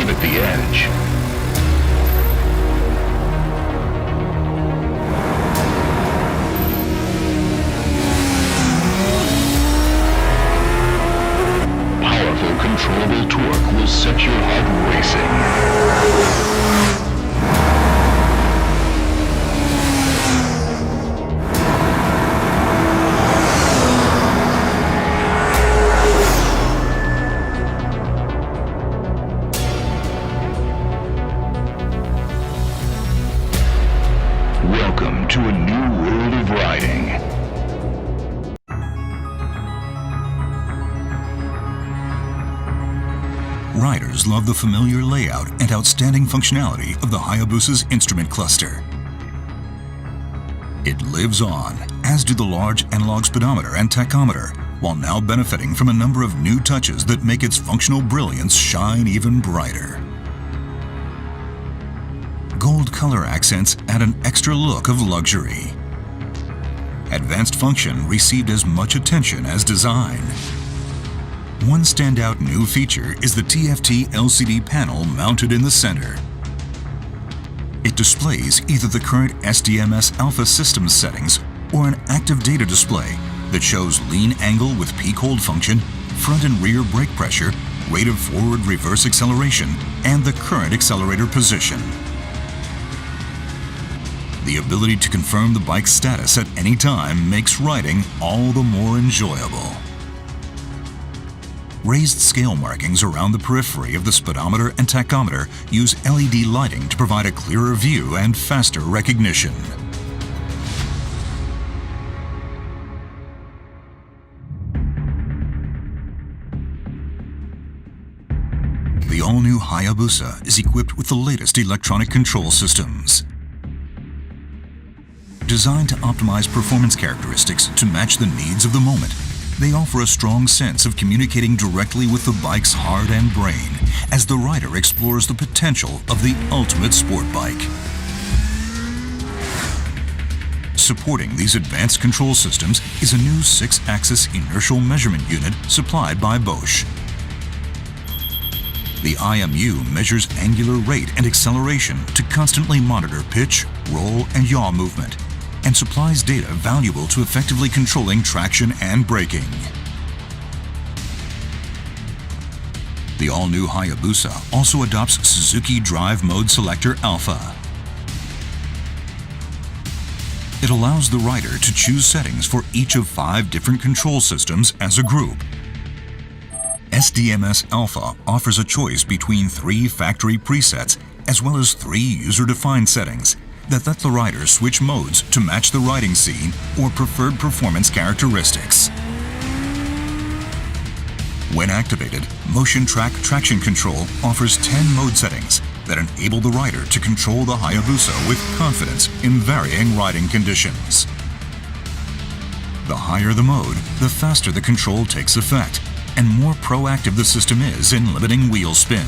give it the edge. Powerful, controllable torque will set your heart racing. Welcome to a new world of riding. Riders love the familiar layout and outstanding functionality of the Hayabusa's instrument cluster. It lives on, as do the large analog speedometer and tachometer, while now benefiting from a number of new touches that make its functional brilliance shine even brighter. Gold color accents add an extra look of luxury. Advanced function received as much attention as design. One standout new feature is the TFT LCD panel mounted in the center. It displays either the current SDMS Alpha systems settings or an active data display that shows lean angle with peak hold function, front and rear brake pressure, rate of forward-reverse acceleration, and the current accelerator position. The ability to confirm the bike's status at any time makes riding all the more enjoyable. Raised scale markings around the periphery of the speedometer and tachometer use LED lighting to provide a clearer view and faster recognition. The all-new Hayabusa is equipped with the latest electronic control systems. Designed to optimize performance characteristics to match the needs of the moment, they offer a strong sense of communicating directly with the bike's heart and brain as the rider explores the potential of the ultimate sport bike. Supporting these advanced control systems is a new 6-axis inertial measurement unit supplied by Bosch. The IMU measures angular rate and acceleration to constantly monitor pitch, roll, and yaw movement, and supplies data valuable to effectively controlling traction and braking. The all-new Hayabusa also adopts Suzuki Drive Mode Selector Alpha. It allows the rider to choose settings for each of 5 different control systems as a group. SDMS Alpha offers a choice between 3 factory presets as well as 3 user-defined settings that let the rider switch modes to match the riding scene or preferred performance characteristics. When activated, Motion Track Traction Control offers 10 mode settings that enable the rider to control the Hayabusa with confidence in varying riding conditions. The higher the mode, the faster the control takes effect, and more proactive the system is in limiting wheel spin.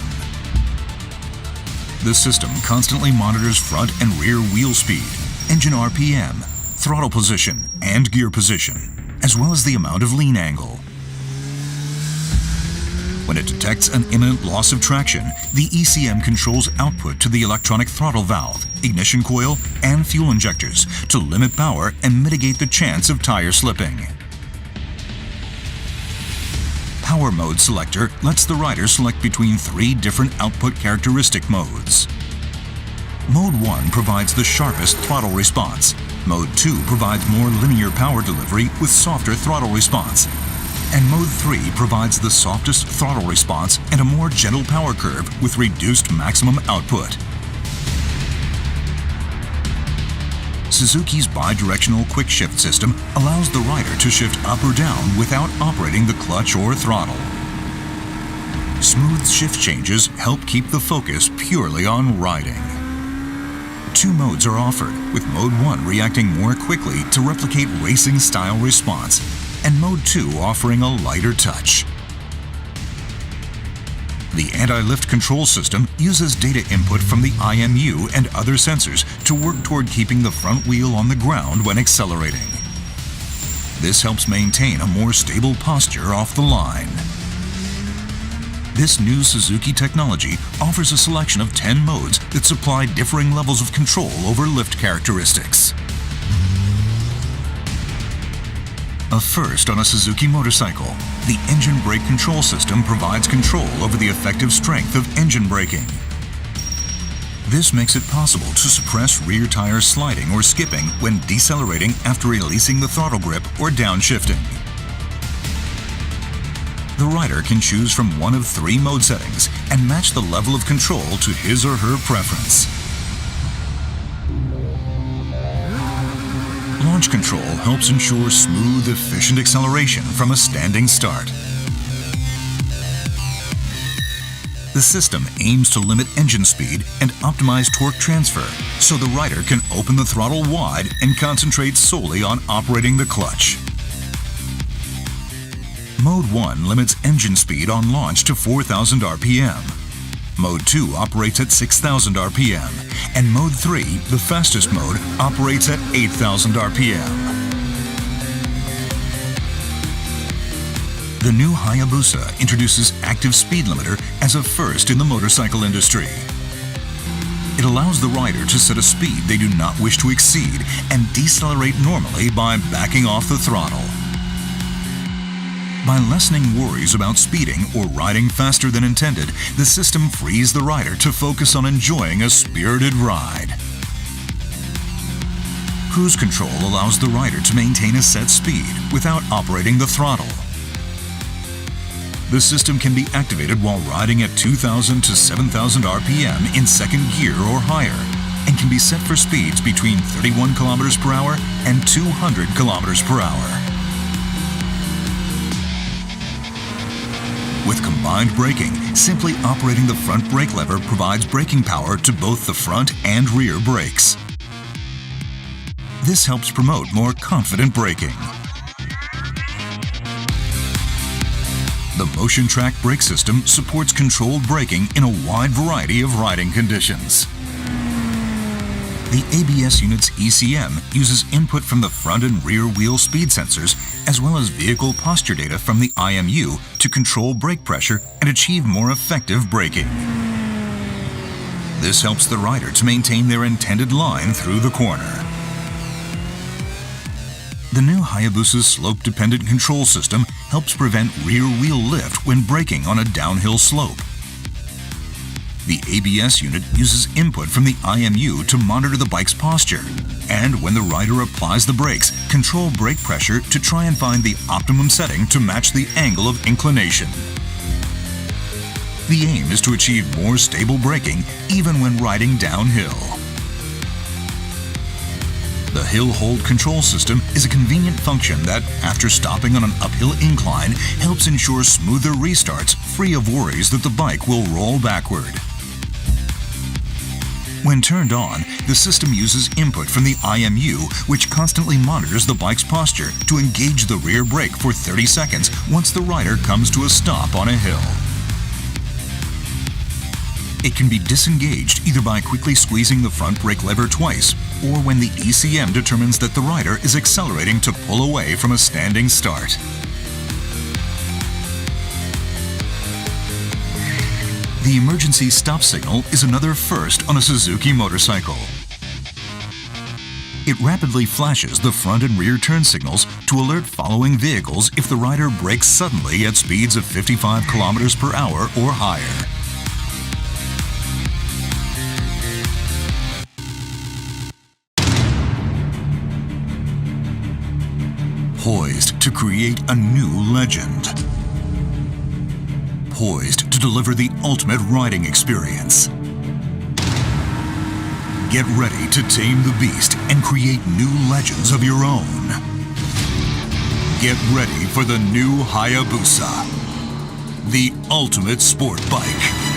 The system constantly monitors front and rear wheel speed, engine RPM, throttle position, and gear position, as well as the amount of lean angle. When it detects an imminent loss of traction, the ECM controls output to the electronic throttle valve, ignition coil, and fuel injectors to limit power and mitigate the chance of tire slipping. Power Mode Selector lets the rider select between 3 different output characteristic modes. Mode 1 provides the sharpest throttle response. Mode 2 provides more linear power delivery with softer throttle response. And Mode 3 provides the softest throttle response and a more gentle power curve with reduced maximum output. Suzuki's bidirectional quick shift system allows the rider to shift up or down without operating the clutch or throttle. Smooth shift changes help keep the focus purely on riding. 2 modes are offered, with Mode 1 reacting more quickly to replicate racing style response, and Mode 2 offering a lighter touch. The anti-lift control system uses data input from the IMU and other sensors to work toward keeping the front wheel on the ground when accelerating. This helps maintain a more stable posture off the line. This new Suzuki technology offers a selection of 10 modes that supply differing levels of control over lift characteristics. A first on a Suzuki motorcycle, the engine brake control system provides control over the effective strength of engine braking. This makes it possible to suppress rear tires sliding or skipping when decelerating after releasing the throttle grip or downshifting. The rider can choose from one of 3 mode settings and match the level of control to his or her preference. Launch control helps ensure smooth, efficient acceleration from a standing start. The system aims to limit engine speed and optimize torque transfer, so the rider can open the throttle wide and concentrate solely on operating the clutch. Mode 1 limits engine speed on launch to 4,000 RPM. Mode 2 operates at 6,000 RPM, and Mode 3, the fastest mode, operates at 8,000 RPM. The new Hayabusa introduces active speed limiter as a first in the motorcycle industry. It allows the rider to set a speed they do not wish to exceed and decelerate normally by backing off the throttle. By lessening worries about speeding or riding faster than intended, the system frees the rider to focus on enjoying a spirited ride. Cruise control allows the rider to maintain a set speed without operating the throttle. The system can be activated while riding at 2,000 to 7,000 RPM in second gear or higher, and can be set for speeds between 31 km per hour and 200 km per hour. With combined braking, simply operating the front brake lever provides braking power to both the front and rear brakes. This helps promote more confident braking. The Motion Track brake system supports controlled braking in a wide variety of riding conditions. The ABS unit's ECM uses input from the front and rear wheel speed sensors, as well as vehicle posture data from the IMU to control brake pressure and achieve more effective braking. This helps the rider to maintain their intended line through the corner. The new Hayabusa's slope-dependent control system helps prevent rear wheel lift when braking on a downhill slope. The ABS unit uses input from the IMU to monitor the bike's posture, and when the rider applies the brakes, control brake pressure to try and find the optimum setting to match the angle of inclination. The aim is to achieve more stable braking even when riding downhill. The hill hold control system is a convenient function that, after stopping on an uphill incline, helps ensure smoother restarts free of worries that the bike will roll backward. When turned on, the system uses input from the IMU, which constantly monitors the bike's posture to engage the rear brake for 30 seconds once the rider comes to a stop on a hill. It can be disengaged either by quickly squeezing the front brake lever twice, or when the ECM determines that the rider is accelerating to pull away from a standing start. The emergency stop signal is another first on a Suzuki motorcycle. It rapidly flashes the front and rear turn signals to alert following vehicles if the rider brakes suddenly at speeds of 55 km per hour or higher. Poised to create a new legend. Poised to deliver the ultimate riding experience. Get ready to tame the beast and create new legends of your own. Get ready for the new Hayabusa, the ultimate sport bike.